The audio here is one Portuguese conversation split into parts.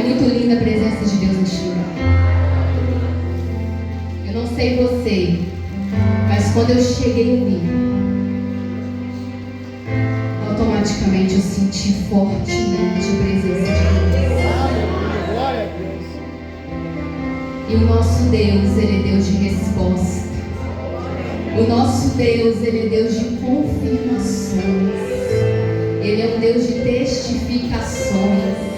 muito linda a presença de Deus neste lugar. Eu não sei você, mas quando eu cheguei ali, automaticamente eu senti fortemente a presença de Deus. E o nosso Deus, Ele é Deus de resposta. O nosso Deus, Ele é Deus de confirmações. Ele é um Deus de testificações.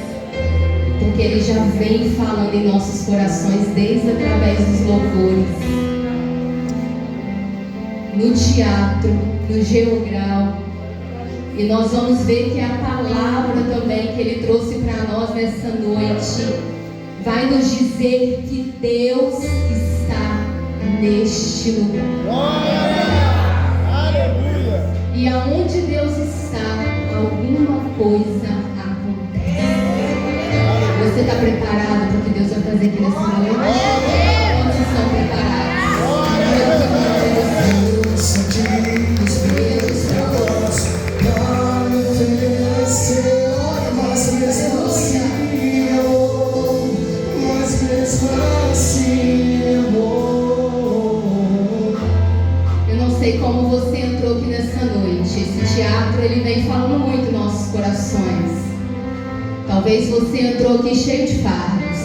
Porque Ele já vem falando em nossos corações desde através dos louvores. No teatro, no Geogral. E nós vamos ver que a palavra também que Ele trouxe para nós nessa noite vai nos dizer que Deus está neste lugar. E aonde Deus está, alguma coisa acontece. Você está preparado para o que Deus vai fazer aqui nessa noite? Quantos estão preparados? Eu não sei como você entrou aqui nessa noite. Esse teatro, ele vem falando muito em nossos corações. Talvez você entrou aqui cheio de fardos.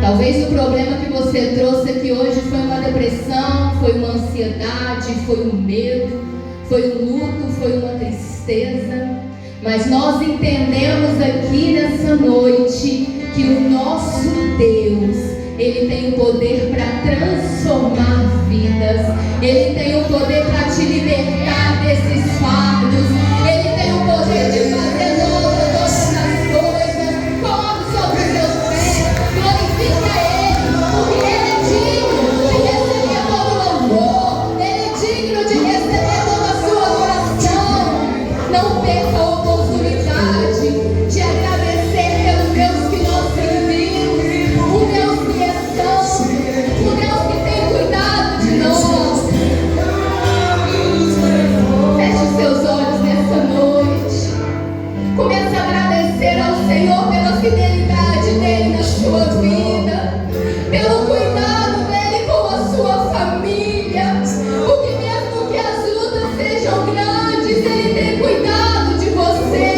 Talvez o problema que você trouxe aqui hoje foi uma depressão, foi uma ansiedade, foi um medo, foi um luto, foi uma tristeza. Mas nós entendemos aqui nessa noite que o nosso Deus, Ele tem o poder para transformar vidas. Ele tem o poder para te libertar desses fardos. Ele tem o poder de fazer nova todas as coisas. Coloque sobre os seus pés, glorifica Ele, porque Ele é digno de receber todo o louvor. Ele é digno de receber toda a sua adoração. Não perca a oportunidade de agradecer pelo Deus que nós servimos, o Deus que é santo, o Deus que tem cuidado de nós. Feche os seus olhos nessa noite. Comece a agradecer ao Senhor pela fidelidade dEle na sua vida, pelo cuidado dEle com a sua família. Porque mesmo que as lutas sejam grandes, Ele tem cuidado de você.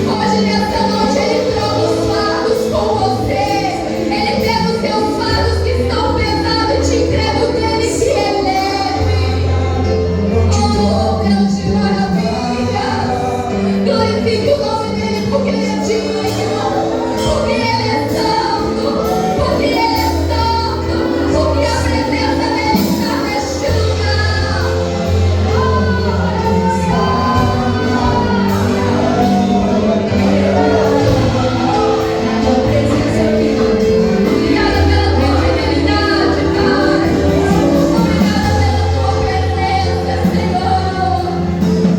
Hoje nessa noite Ele troca os fardos com você. Ele pega os seus fardos que estão pesados e te entrega o dele que é leve. Oh, Deus de maravilha. Glorifique o nome dele porque Ele é digno, porque Ele é santo, porque Ele é santo, porque a presença dele está neste lugar. Obrigada pela tua fidelidade, Pai. Obrigada pela tua presença, Senhor.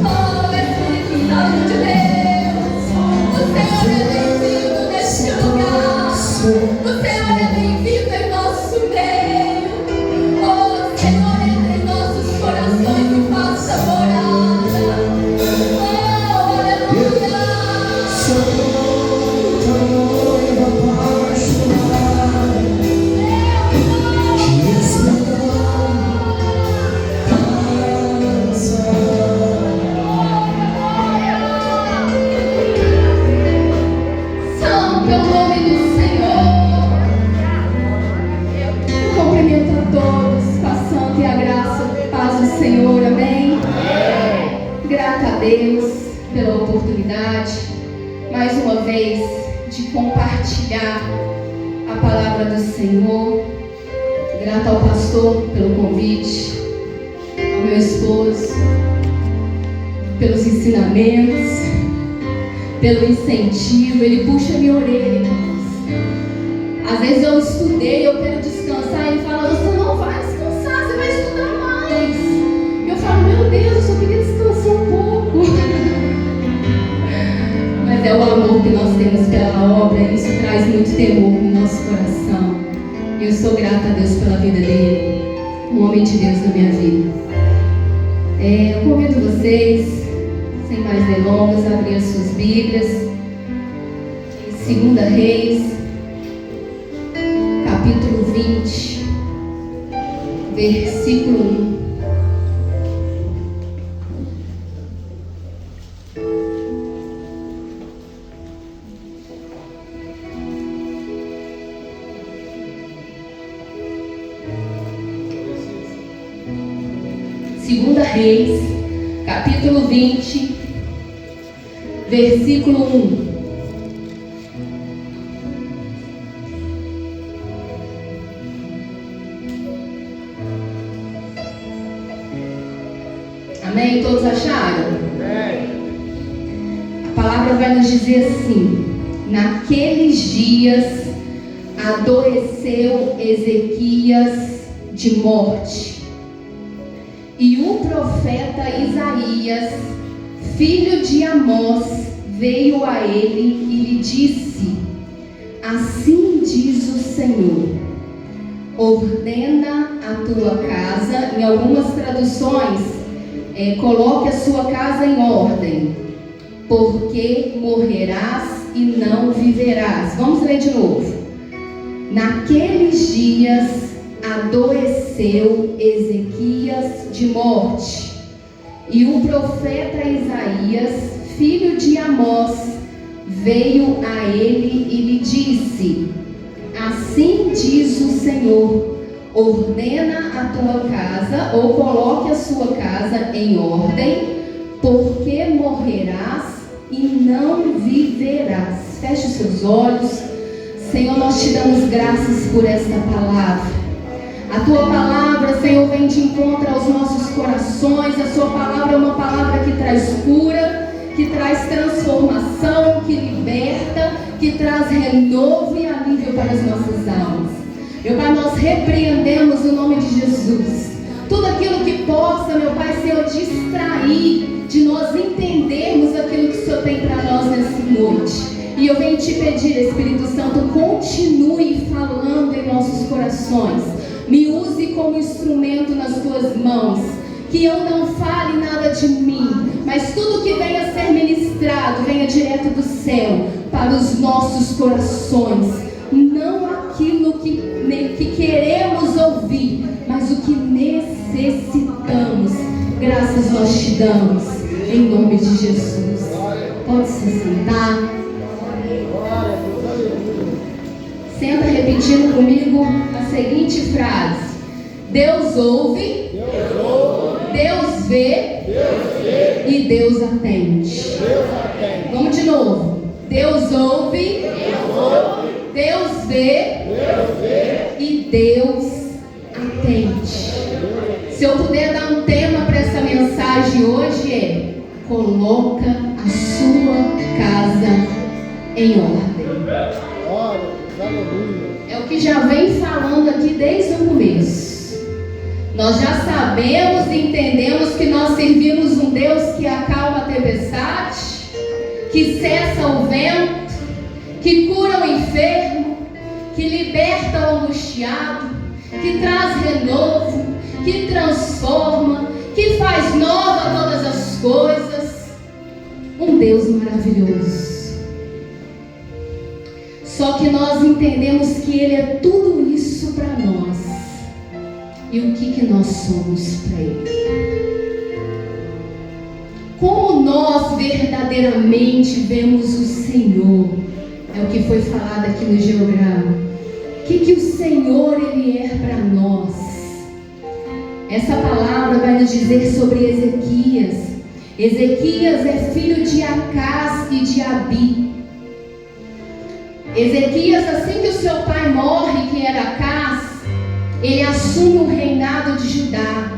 Oh, Espírito Santo de Deus, o Senhor é bem-vindo neste lugar. O Senhor é bem-vindo em nosso meio. Oh, Senhor, entre em nossos corações e faça morada. Oh, aleluia. Santo é o nome do Senhor. Eu cumprimento a todos com a santa e a graça, paz do Senhor, amém? Grata a Deus pela oportunidade, mais uma vez, de compartilhar a palavra do Senhor. Grata ao pastor pelo convite, ao meu esposo, pelos ensinamentos, pelo incentivo. Ele puxa minha orelha, irmãos. Às vezes eu estudei, eu quero descansar, ele fala: você não vai descansar, você vai estudar mais. Eu falo: meu Deus, eu só queria descansar um pouco. Mas é o amor que nós temos pela obra, e isso traz muito temor no nosso coração. E eu sou grata a Deus pela vida dele, um homem de Deus na minha vida. Eu convido vocês, sem mais delongas, a abrir as suas Bíblias em 2 Reis, capítulo 20, versículo 1. Segunda Reis, capítulo 20, versículo 1. Amém? Todos acharam? Amém. A palavra vai nos dizer assim: naqueles dias adoeceu Ezequias de morte. E o profeta Isaías, filho de Amós, veio a ele e lhe disse: assim diz o Senhor, ordena a tua casa. Em algumas traduções, coloque a sua casa em ordem, porque morrerás e não viverás. Vamos ler de novo. Naqueles dias adoeceu Ezequias de morte, e o profeta Isaías, filho de Amós, veio a ele e lhe disse: assim diz o Senhor, ordena a tua casa, ou coloque a sua casa em ordem, porque morrerás e não viverás. Feche os seus olhos. Senhor, nós te damos graças por esta palavra. A tua palavra, Senhor, vem de encontro aos nossos corações. A sua palavra é uma palavra que traz cura, que traz transformação, que liberta, que traz renovo e alívio para as nossas almas. Meu Pai, nós repreendemos o nome de Jesus tudo aquilo que possa, meu Pai, Senhor, distrair de nós entendermos aquilo que o Senhor tem para nós nessa noite. E eu venho te pedir, Espírito Santo, continue falando em nossos corações. Me use como instrumento nas tuas mãos. Que eu não fale nada de mim, mas tudo que venha a ser ministrado venha direto do céu para os nossos corações. Não aquilo que queremos ouvir, mas o que necessitamos. Graças nós te damos, em nome de Jesus. Pode se sentar. Senta repetindo comigo a seguinte frase: Deus ouve, Deus vê e Deus atende. Vamos de novo. Deus ouve, Deus vê e Deus atende. Se eu puder dar um tema para essa mensagem hoje, coloca a sua casa em ordem. É o que já vem falando aqui desde o começo. Nós já sabemos e entendemos que nós servimos um Deus que acalma a tempestade, que cessa o vento, que cura o enfermo, que liberta o angustiado, que traz renovo, que transforma, que faz nova todas as coisas. Um Deus maravilhoso. Só que nós entendemos que Ele é tudo isso para nós. E o que nós somos para Ele? Como nós verdadeiramente vemos o Senhor? É o que foi falado aqui no Geograma. O que o Senhor Ele é para nós? Essa palavra vai nos dizer sobre Ezequias. Ezequias é filho de Acás e de Abi. Ezequias, assim que o seu pai morre, que era Acás, ele assume o reinado de Judá.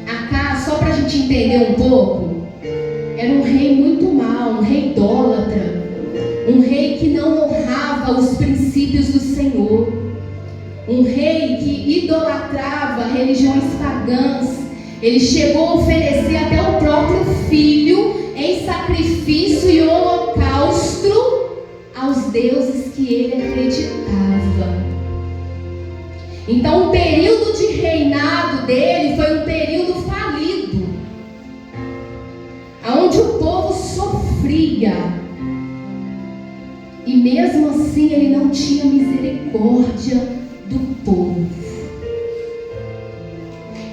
Acás, só para a gente entender um pouco, era um rei muito mau, um rei idólatra, um rei que não honrava os princípios do Senhor, um rei que idolatrava religiões pagãs. Ele chegou a oferecer até o próprio filho em sacrifício e holocausto aos deuses que ele acreditava. Então o período de reinado dele foi um período não tinha misericórdia do povo.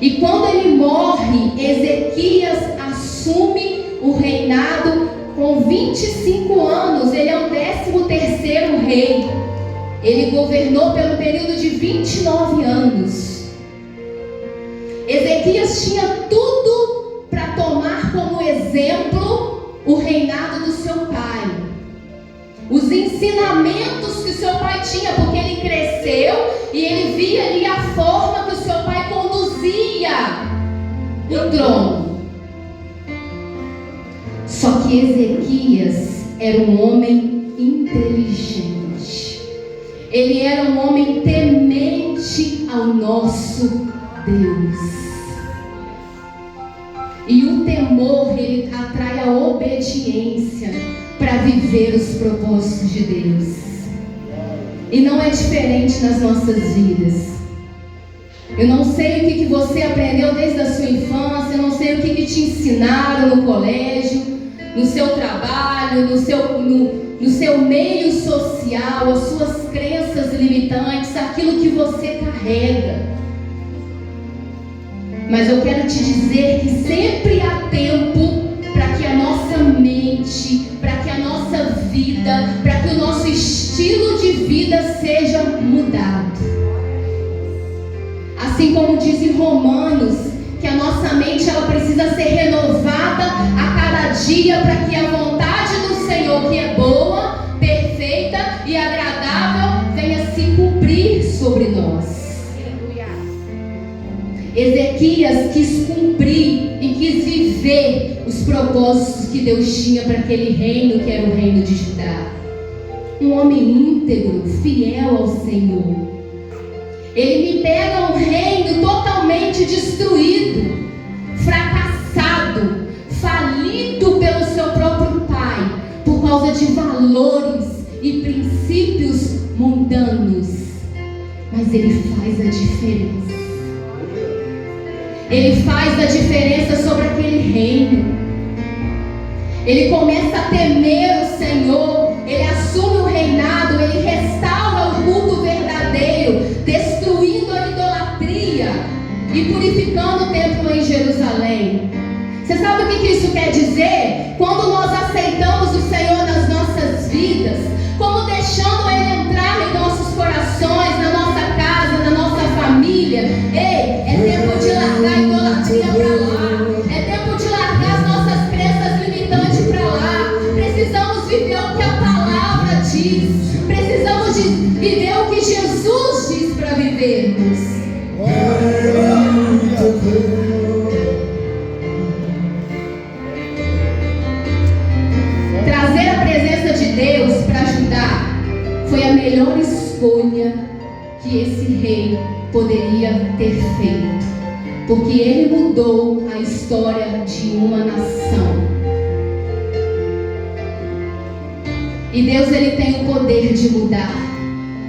E quando ele morre, Ezequias assume o reinado com 25 anos. Ele é o 13º rei. Ele governou pelo período de 29 anos. Ezequias tinha tudo para tomar como exemplo o reinado do seu pai. Os ensinamentos que o seu pai tinha, porque ele cresceu e ele via ali a forma que o seu pai conduzia o trono. Só que Ezequias era um homem inteligente. Ele era um homem temente ao nosso Deus. E o temor, ele atrai a obediência para viver os propósitos de Deus. E não é diferente nas nossas vidas. Eu não sei o que você aprendeu desde a sua infância, eu não sei o que te ensinaram no colégio, no seu trabalho, no seu meio social, as suas crenças limitantes, aquilo que você carrega. Mas eu quero te dizer que sempre há tempo para que a nossa mente, para que a nossa vida, para que o nosso estilo de vida seja mudado. Assim como diz em Romanos, que a nossa mente ela precisa ser renovada a cada dia para que a vontade do Senhor, que é boa, perfeita e agradável, venha se cumprir sobre nós. Ezequias quis cumprir e quis viver os propósitos que Deus tinha para aquele reino que era o reino de Judá. Um homem íntegro, fiel ao Senhor. Ele me pega um reino totalmente destruído, fracassado, falido pelo seu próprio pai, por causa de valores e princípios mundanos. Mas ele faz a diferença. Ele faz a diferença sobre aquele reino. Ele começa a temer o Senhor. Ele assume o reinado. Ele restaura o culto verdadeiro, destruindo a idolatria e purificando o templo em Jerusalém. Você sabe o que isso quer dizer? Quando nós aceitamos o Senhor nas nossas vidas, como deixando Ele entrar em nossos corações, na nossa casa, na nossa família. Ei, é tempo de largar a idolatria para lá. É tempo de largar as nossas crenças limitantes para lá. Precisamos viver o que a palavra diz. Precisamos viver o que Jesus diz para vivermos. Trazer a presença de Deus para Judá foi a melhor escolha que esse rei poderia ter feito, porque ele mudou a história de uma nação. E Deus, ele tem o poder de mudar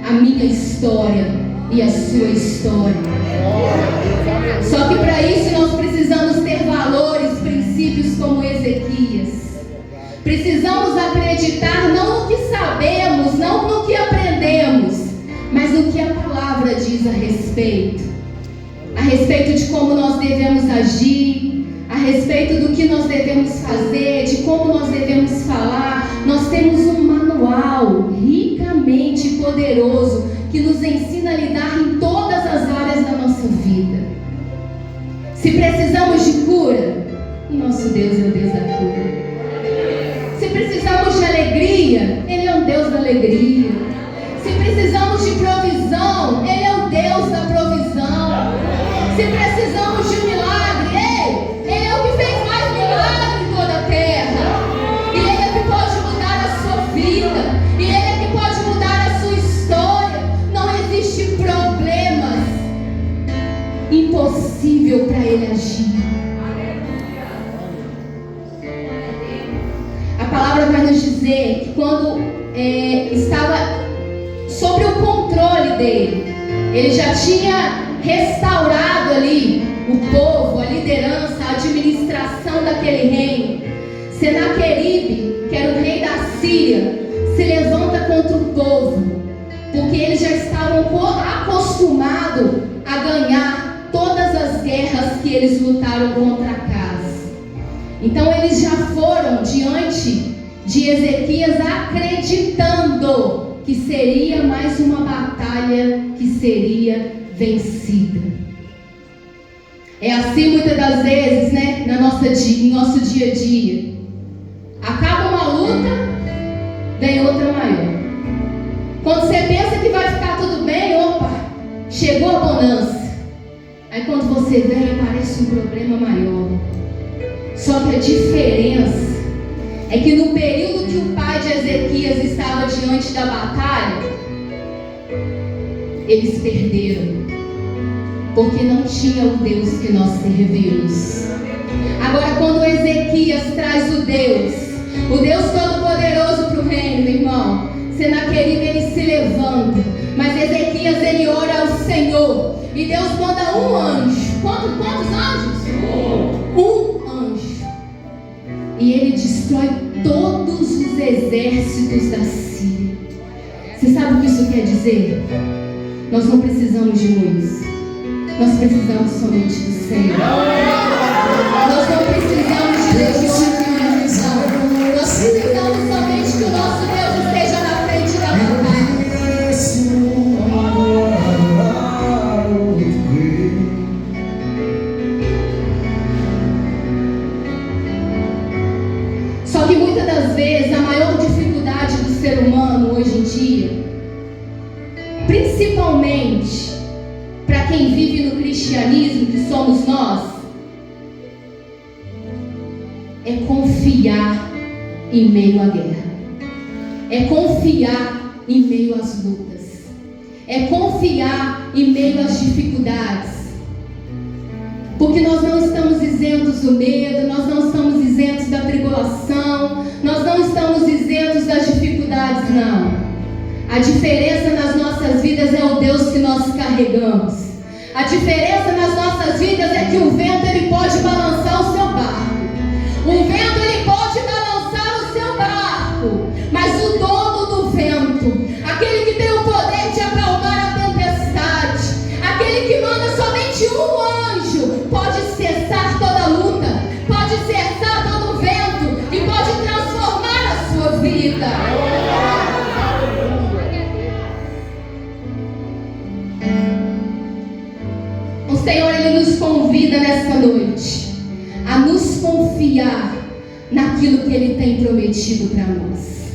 a minha história e a sua história. Só que para isso nós precisamos ter valores, princípios como Ezequias. Precisamos acreditar não no que sabemos, não no que aprendemos, mas no que a palavra diz a respeito de como nós devemos agir, a respeito do que nós devemos fazer, de como nós devemos falar. Nós temos um manual ricamente poderoso que nos ensina a lidar em todas as áreas da nossa vida. Se precisamos de cura, o nosso Deus é o Deus da cura. Se precisamos de alegria, Ele é o Deus da alegria. Se precisamos de provisão, Ele é o Deus da provisão. Se precisamos de um milagre, Ele é o que fez mais milagre em toda a terra. E Ele é que pode mudar a sua vida. E Ele é que pode mudar a sua história. Não existe problemas impossível para Ele agir. A palavra vai nos dizer que quando estava sobre o controle dele, ele já tinha restaurado ali o povo, a liderança, a administração daquele reino. Senaqueribe, que era o rei da Síria, se levanta contra o povo porque eles já estavam acostumados a ganhar todas as guerras que eles lutaram contra a casa. Então eles já foram diante de Ezequias acreditando que seria mais uma batalha que seria vencida. É assim muitas das vezes, né, no nosso dia a dia. Acaba uma luta, vem outra maior. Quando você pensa que vai ficar tudo bem, opa, chegou a bonança. Aí quando você vem, aparece um problema maior. Só que a diferença é que no período que o pai de Ezequias estava diante da batalha, eles perderam, porque não tinha o Deus que nós servimos. Agora, quando Ezequias traz o Deus Todo-Poderoso para o reino, meu irmão, Senaqueribe ele se levanta, mas Ezequias ele ora ao Senhor, e Deus manda um anjo. Quantos anjos? Um anjo. E ele destrói todos os exércitos da Síria. Você sabe o que isso quer dizer? Nós não precisamos de muitos. Nós precisamos somente do Senhor. Nós não precisamos de legiões. Nós precisamos somente que o nosso Deus esteja na frente da batalha. Só que muitas das vezes a maior dificuldade do ser humano hoje em dia, principalmente para quem vive no cristianismo, que somos nós, é confiar em meio à guerra, é confiar em meio às lutas, é confiar em meio às dificuldades, porque nós não estamos isentos do medo, nós não estamos isentos da tribulação, nós não estamos isentos das dificuldades, não. A diferença nas nossas vidas é o Deus que nós carregamos. A diferença nas nossas vidas é que o vento ele pode balançar o seu barco. O vento ele pode balançar o seu barco, mas o dono do vento, aquele que tem o poder de acalmar a tempestade, aquele que manda somente um anjo, pode cessar toda luta, pode cessar todo vento e pode transformar a sua vida. O Senhor ele nos convida nessa noite a nos confiar naquilo que Ele tem prometido para nós,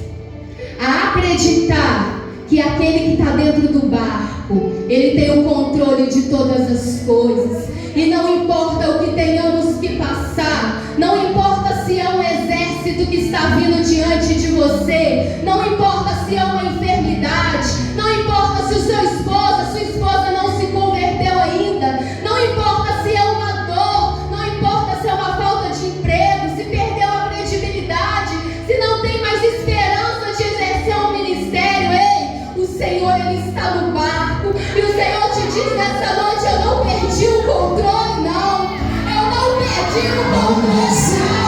a acreditar que aquele que está dentro do barco, Ele tem o controle de todas as coisas, e não importa o que tenhamos que passar, não importa se é um exército que está vindo diante de você, não importa se é uma enfermidade, não importa se o seu esposo, a sua esposa não se converteu ainda, não importa se é uma dor, não importa se é uma falta de emprego, se perdeu a credibilidade, se não tem mais esperança de exercer um ministério, ei, o Senhor ele está no barco, e o Senhor te diz nessa noite: eu não perdi o controle, não, eu não perdi o controle, não,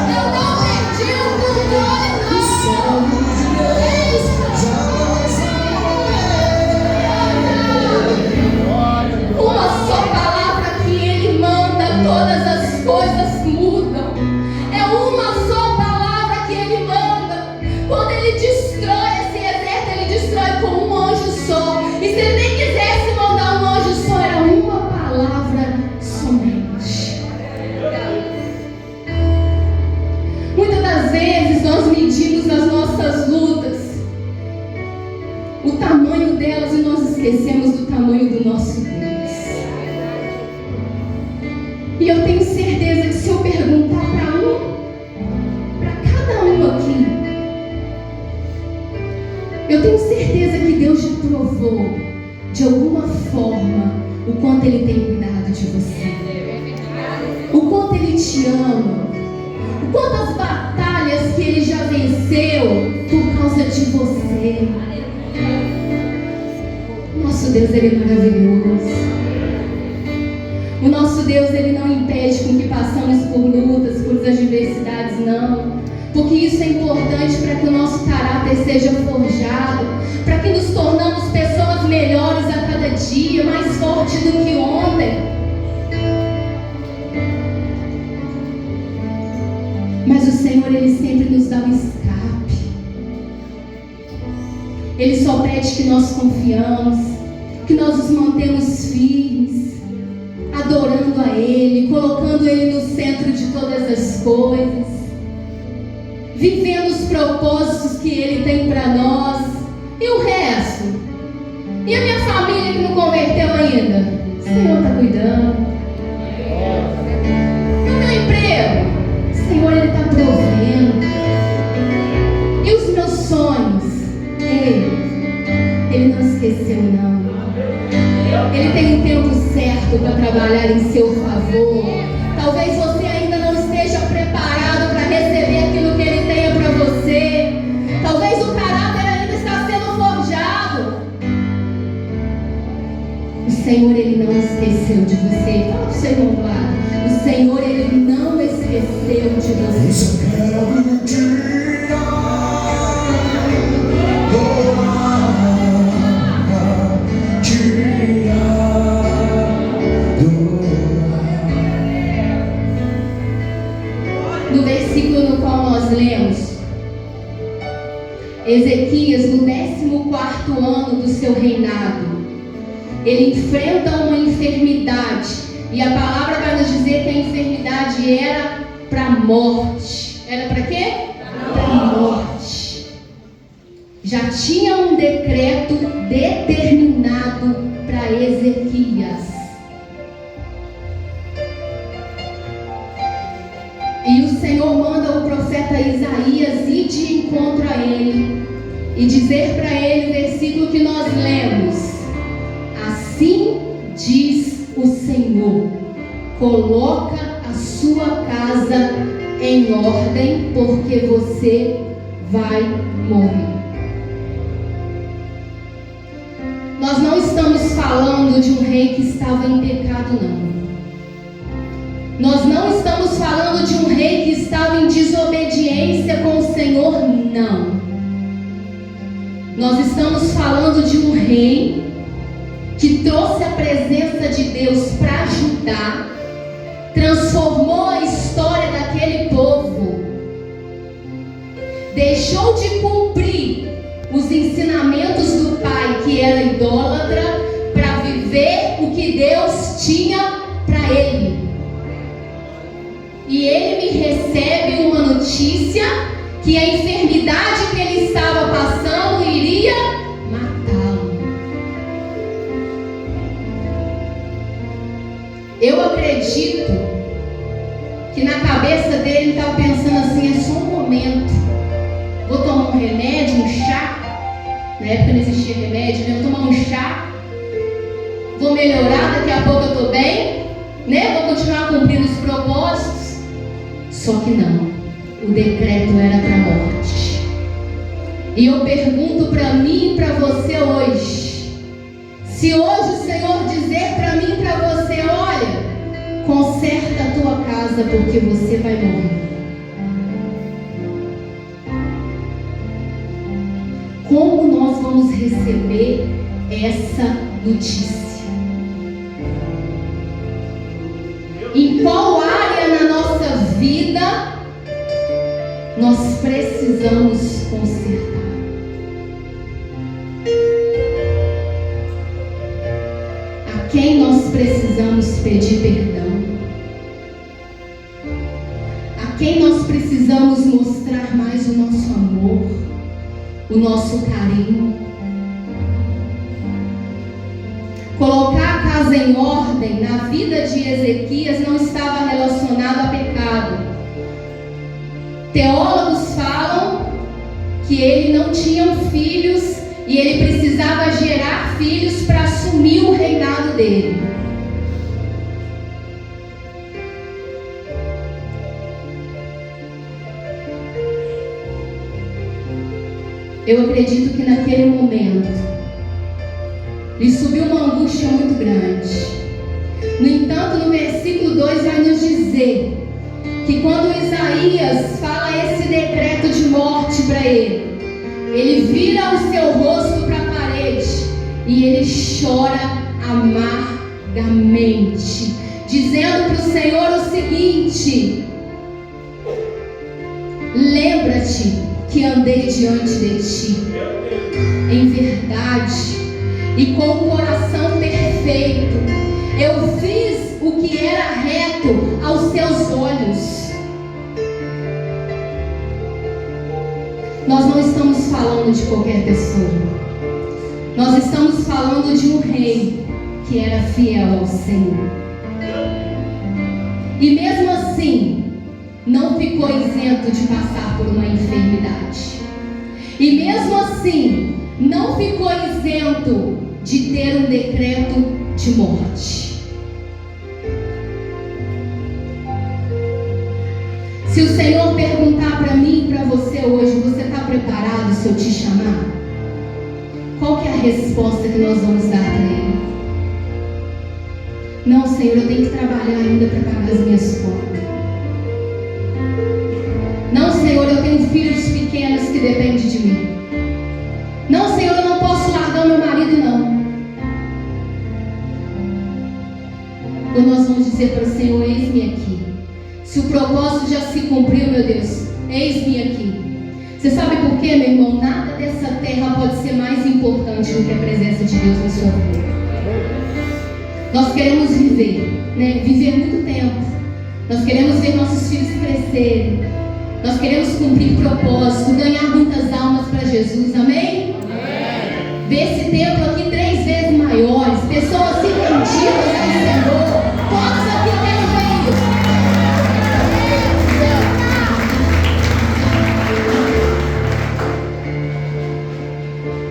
eu não perdi o controle, não. Uma só palavra que Ele manda, todas as coisas mudam. É uma só palavra que Ele manda. Quando Ele destrói esse exército, Ele destrói com um anjo só. E se Ele nem quisesse mandar um anjo só, era uma palavra somente. Muitas das vezes nós medimos as nossas lutas, o tamanho delas, e nós esquecemos do tamanho do nosso Deus. E eu tenho certeza que se eu perguntar para cada um aqui, eu tenho certeza que Deus te provou de alguma forma o quanto Ele tem cuidado de você, o quanto Ele te ama, o quanto as batalhas que Ele já venceu por causa de você. Nosso Deus ele é maravilhoso. O nosso Deus ele não impede com que passamos por lutas, por adversidades, não. Porque isso é importante para que o nosso caráter seja forjado, para que nos tornamos pessoas dia, mais forte do que ontem. Mas o Senhor, Ele sempre nos dá um escape. Ele só pede que nós confiamos, que nós nos mantemos firmes, adorando a Ele, colocando Ele no centro de todas as coisas, vivendo os propósitos que Ele tem para nós. E o resto? E a minha família que não converteu ainda? O Senhor está cuidando. E o meu emprego? O Senhor, Ele está provendo. E os meus sonhos? Ele não esqueceu, não. Ele tem um tempo certo para trabalhar em seu favor. Talvez você ainda não esteja preparado para receber aquilo que Ele tenha para você. Talvez o caráter ainda está sendo forjado. O Senhor, Ele não esqueceu de você. Fala para o seu irmão do lado. O Senhor, Ele não esqueceu de você. No versículo no qual nós lemos, Ezequias, no 14º ano do seu reinado, ele enfrenta uma enfermidade, e a palavra vai nos dizer que a enfermidade era para a morte. Era para quê? Para a morte. Já tinha um decreto determinado para Ezequias. E o Senhor manda o profeta Isaías ir de encontro a ele e dizer para ele o versículo que nós lemos: assim diz o Senhor, coloca a sua casa em ordem, porque você vai morrer. Nós não estamos falando de um rei que estava em pecado, não. Nós não estamos falando de um rei que estava em desobediência com o Senhor, não. Nós estamos falando de um rei que trouxe a presença de Deus para ajudar, transformou a história daquele povo, deixou de cumprir os ensinamentos do pai, que era idólatra, para viver o que Deus tinha para ele. E ele me recebe uma notícia que a enfermidade que ele estava passando iria matá-lo. Eu acredito que na cabeça dele ele estava pensando assim: é só um momento, vou tomar um remédio, um chá. Na época não existia remédio, né? Vou tomar um chá, vou melhorar, daqui a pouco eu estou bem, né? Vou continuar cumprindo os propósitos. Só que não, o decreto era para a morte. E eu pergunto para mim e para você hoje: se hoje o Senhor dizer para mim e para você, olha, conserta a tua casa porque você vai morrer, como nós vamos receber essa notícia? Em qual área na nossa vida nós precisamos consertar? A quem nós precisamos pedir perdão? A quem nós precisamos mostrar mais o nosso amor, o nosso carinho? Colocar a casa em ordem na vida de Ezequias não estava relacionado a pecado. Teólogos falam que ele não tinha filhos e ele precisava gerar filhos para assumir o reinado dele. Eu acredito que naquele momento lhe subiu uma angústia muito grande. No entanto, no versículo 2 vai nos dizer que quando Isaías fala esse decreto de morte para ele vira o seu rosto para a parede e ele chora amargamente, dizendo para o Senhor o seguinte: lembra-te que andei diante de ti em verdade e com o coração perfeito. Eu fiz o que era reto aos teus olhos. Nós não estamos falando de qualquer pessoa. Nós estamos falando de um rei que era fiel ao Senhor. E mesmo assim, não ficou isento de passar por uma enfermidade. E mesmo assim, não ficou isento de ter um decreto de morte. Se o Senhor perguntar para mim e para você hoje: você está preparado se eu te chamar? Qual que é a resposta que nós vamos dar para Ele? Não, Senhor, eu tenho que trabalhar ainda para pagar as minhas contas. Não, Senhor, eu tenho filhos pequenos que dependem de mim. Não, Senhor, eu não posso largar o meu marido, não. Ou nós vamos dizer para o Senhor: eis-me aqui. Se o propósito já se cumpriu, meu Deus, eis-me aqui. Você sabe por quê, meu irmão? Nada dessa terra pode ser mais importante do que a presença de Deus na sua vida. Nós queremos viver, né? Viver muito tempo. Nós queremos ver nossos filhos crescerem. Nós queremos cumprir propósito, ganhar muitas almas para Jesus, amém? Amém. Ver esse templo aqui 3 vezes maiores, pessoas se rendidas ao Senhor. Todos aqui querem ver.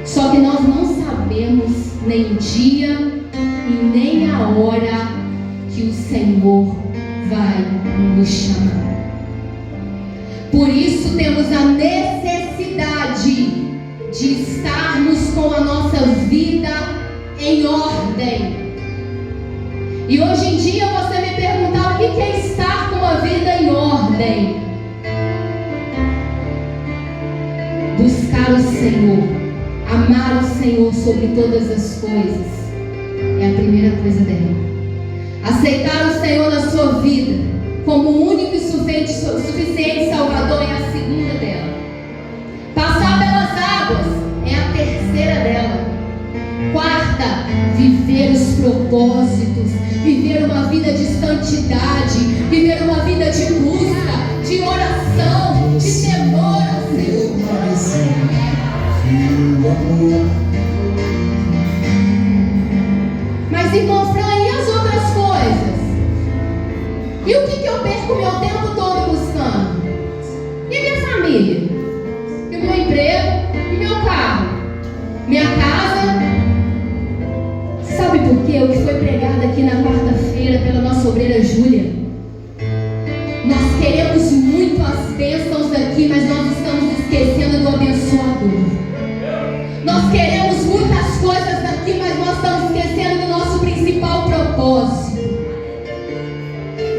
Só que nós não sabemos nem o dia e nem a hora que o Senhor vai nos chamar. Por isso temos a necessidade de estarmos com a nossa vida em ordem. E hoje em dia você me perguntar: o que é estar com a vida em ordem? Buscar o Senhor, amar o Senhor sobre todas as coisas, é a primeira coisa dela. Aceitar o Senhor na sua vida como o único e suficiente Salvador é a segunda dela. Passar pelas águas é a terceira dela. Quarta, viver os propósitos, viver uma vida de santidade, viver uma vida de busca, de oração, de temor ao Senhor. Mas, irmão Fran, e as outras coisas? E o que eu perco meu tempo todo buscando? E minha família? E meu emprego? E meu carro? Minha casa? Sabe por quê? O que foi pregado aqui na quarta-feira pela nossa obreira Júlia? Nós queremos muito as bênçãos aqui, mas nós estamos esquecendo do abençoador. Nós queremos muitas coisas aqui, mas nós estamos esquecendo do nosso principal propósito.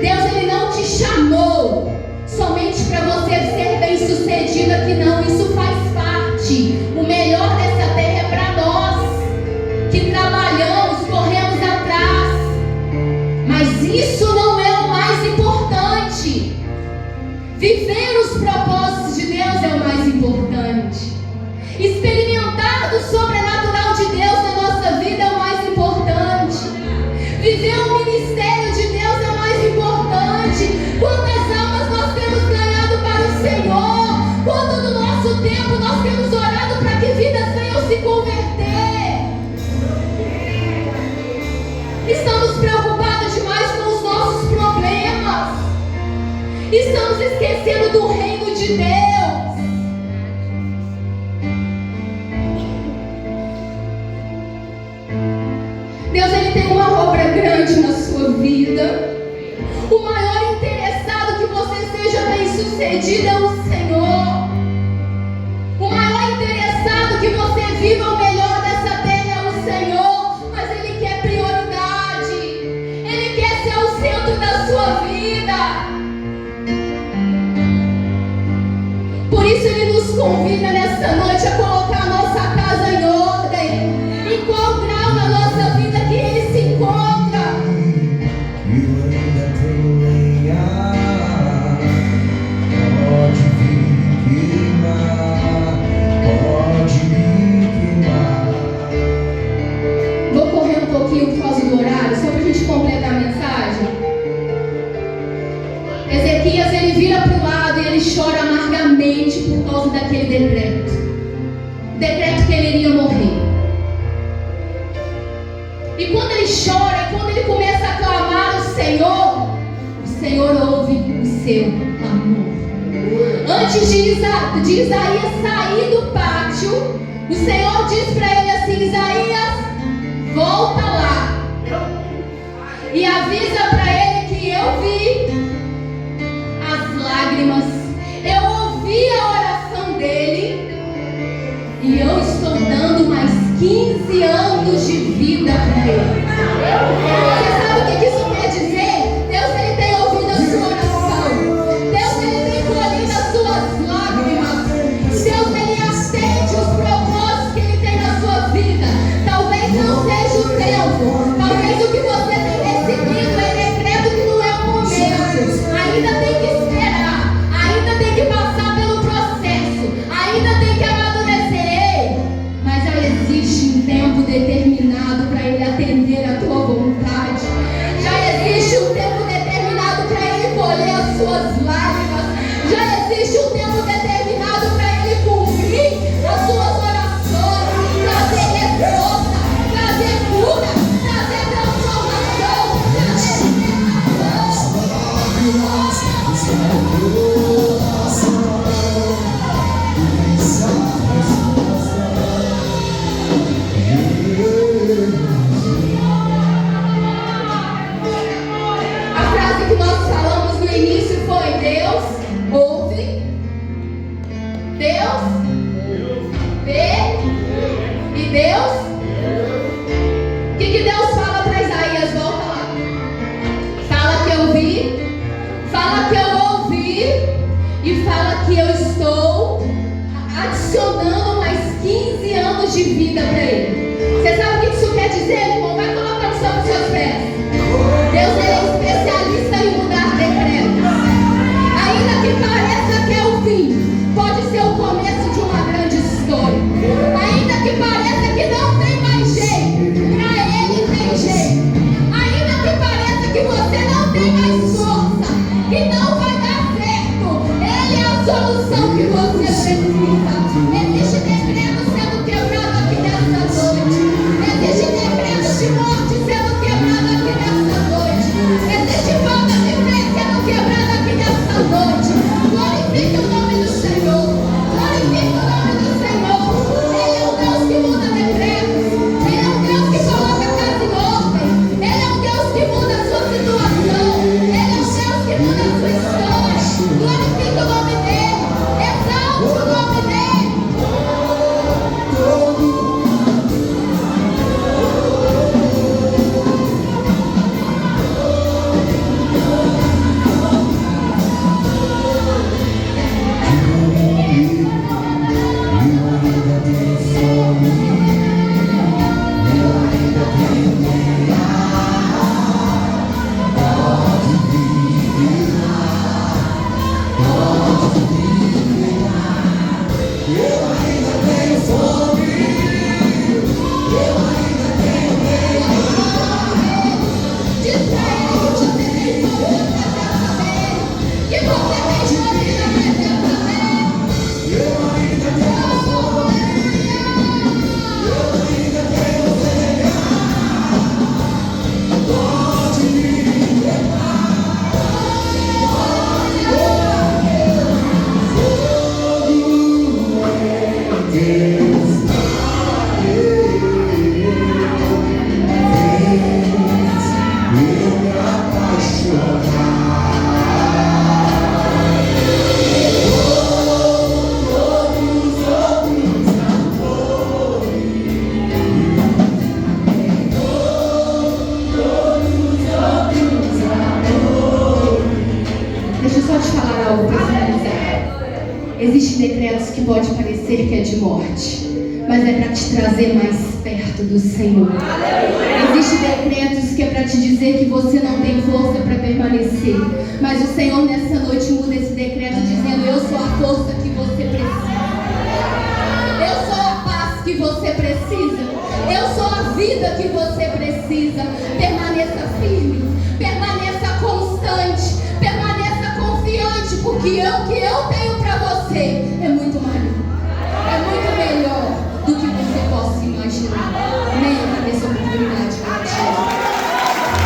Deus, Ele não te chamou somente para você ser bem sucedido aqui, não. Isso faz parte. O melhor dessa terra é para nós, que trabalhamos, corremos atrás. Mas isso não é o mais importante. Viver os propósitos de Deus é o mais importante. Experimentar do sobrenatural de Deus na nossa vida é o mais importante. Viver o ministério de Deus é o mais importante. Quantas almas nós temos ganhado para o Senhor? Quanto do nosso tempo nós temos orado para que vidas venham se converter? Estamos preocupados demais com os nossos problemas. Estamos esquecendo do reino de Deus. Deus, Ele tem uma obra grande na sua vida. O maior interessado que você seja bem sucedido é o Senhor. O maior interessado que você viva o melhor dessa terra é o Senhor. Mas Ele quer prioridade. Ele quer ser o centro da sua vida. Por isso Ele nos convida nesta noite a colocar a nossa casa em ordem. Em qual grau na nossa vida que Ele chora amargamente por causa daquele decreto. O decreto que ele iria morrer. E quando ele chora, e quando ele começa a clamar o Senhor ouve o seu clamor. Antes de Isaías sair do pátio, o Senhor diz para ele assim: Isaías, volta lá e avisa para ele que eu vi as lágrimas, eu ouvi a oração dele e eu estou dando mais 15 anos de vida para ele. Você sabe o que isso quer dizer? Deus, ele tem ouvido a sua oração. Deus, ele tem colhido as suas lágrimas. Deus, ele atende os propósitos que ele tem na sua vida. Talvez não seja o tempo. Talvez o que você tem recebido é decreto que não é o momento. Ainda tem que esperar. Ainda tem que passar pelo processo. Ainda tem que amadurecer. Mas já existe um tempo determinado para ele atender a tua vontade. Já existe um tempo determinado para ele colher as suas lágrimas. Já existe um tempo determinado para ele cumprir as suas orações, trazer resposta, trazer cura, trazer transformação, trazer A frase que nós falamos no início foi: Deus ouve, Deus vê e Deus. O que Deus fala para Isaías? Volta lá. Fala que eu vi, fala que eu ouvi e fala que eu estou adicionando mais 15 anos de vida para ele. Você sabe o que isso quer dizer, irmão? Vai colocando sobre os seus pés. Deus, ele é especialista em mudar decretos. Ainda que pareça que é o fim, pode ser o começo de uma grande história. Ainda que pareça que não tem mais jeito, para ele tem jeito. Ainda que pareça que você não tem mais força, que não vai dar certo, ele é a solução que você precisa. Existe decreto sendo quebrado aqui nessa noite. Existe decreto de morte sendo quebrado aqui nessa noite. Existe falta de fé sendo quebrada aqui nessa noite. Glorifique o nome do Senhor. Glorifique o nome do Senhor. Ele é um Deus que muda decretos. Ele é um Deus que coloca a casa em ordem. Ele é um Deus que muda a sua situação. Ele é um Deus que muda a sua história. Glorifique o nome dele. Exalte o nome dele. Existem decretos que pode parecer que é de morte, mas é para te trazer mais perto do Senhor. Existem decretos que é para te dizer que você não tem força para permanecer, mas o Senhor nessa noite muda esse decreto dizendo: eu sou a força que você precisa. Eu sou a paz que você precisa. Eu sou a vida que você precisa. Permaneça firme, permaneça constante, permaneça confiante, porque que eu tenho para você é muito maior.